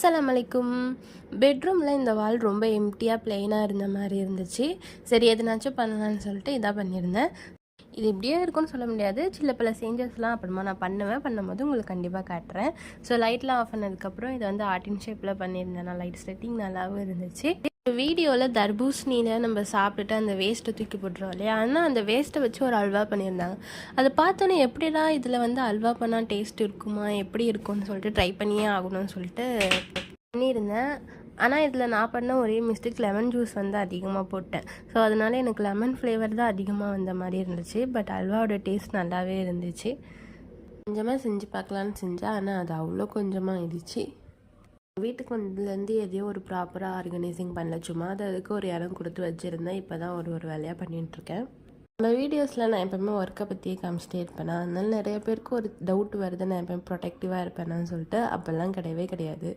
அஸ்ஸலாமு அலைக்கும். பெட்ரூமில் இந்த வால் ரொம்ப எம்டியாக ப்ளெயினாக இருந்த மாதிரி இருந்துச்சு. சரி எதுனாச்சும் பண்ணலான்னு சொல்லிட்டு இதாக பண்ணியிருந்தேன். இது இப்படியே இருக்கும்னு சொல்ல முடியாது. சில பல சேஞ்சஸ்லாம் அப்புறமா நான் பண்ணும்போது உங்களுக்கு கண்டிப்பாக காட்டுறேன். ஸோ லைட்லாம் ஆஃப் பண்ணதுக்கப்புறம் இதை வந்து ஆர்டின் ஷேப்பில் பண்ணியிருந்தேன். நான் லைட் செட்டிங் நல்லாவும் இருந்துச்சு. வீடியோவில் தர்பூசணியில் நம்ம சாப்பிட்டுட்டு அந்த வேஸ்ட்டை தூக்கி போட்டுருவோம் இல்லையா, ஆனால் அந்த வேஸ்ட்டை வச்சு ஒரு அல்வா பண்ணியிருந்தாங்க. அதை பார்த்தோன்னே எப்படிடா இதில் வந்து அல்வா பண்ணால் டேஸ்ட் இருக்குமா, எப்படி இருக்கும்னு சொல்லிட்டு ட்ரை பண்ணியே ஆகணும்னு சொல்லிட்டு பண்ணியிருந்தேன். ஆனால் இதில் நான் பண்ண ஒரே மிஸ்டேக், லெமன் ஜூஸ் வந்து அதிகமாக போட்டேன். ஸோ அதனால எனக்கு லெமன் ஃப்ளேவர் தான் அதிகமாக வந்த மாதிரி இருந்துச்சு. பட் அல்வாவோட டேஸ்ட் நல்லாவே இருந்துச்சு. கொஞ்சமாக செஞ்சு பார்க்கலான்னு செஞ்சேன், ஆனால் அது அவ்வளோ கொஞ்சமாக ஆயிடுச்சு. வீட்டுக்கு வந்ததுலேருந்து எதையோ ஒரு ப்ராப்பராக ஆர்கனைசிங் பண்ணல, சும்மா அதுக்கு ஒரு இடம் கொடுத்து வச்சுருந்தேன். இப்போ தான் ஒரு வேலையாக பண்ணிகிட்ருக்கேன். நம்ம வீடியோஸில் நான் எப்போயுமே ஒர்க்கை பற்றியே காமிச்சிட்டே இருப்பேன். அதனால நிறைய பேருக்கு ஒரு டவுட் வருது, நான் எப்போயும் ப்ரொடெக்டிவாக இருப்பேனான்னு சொல்லிட்டு. அப்போல்லாம் கிடையவே கிடையாது.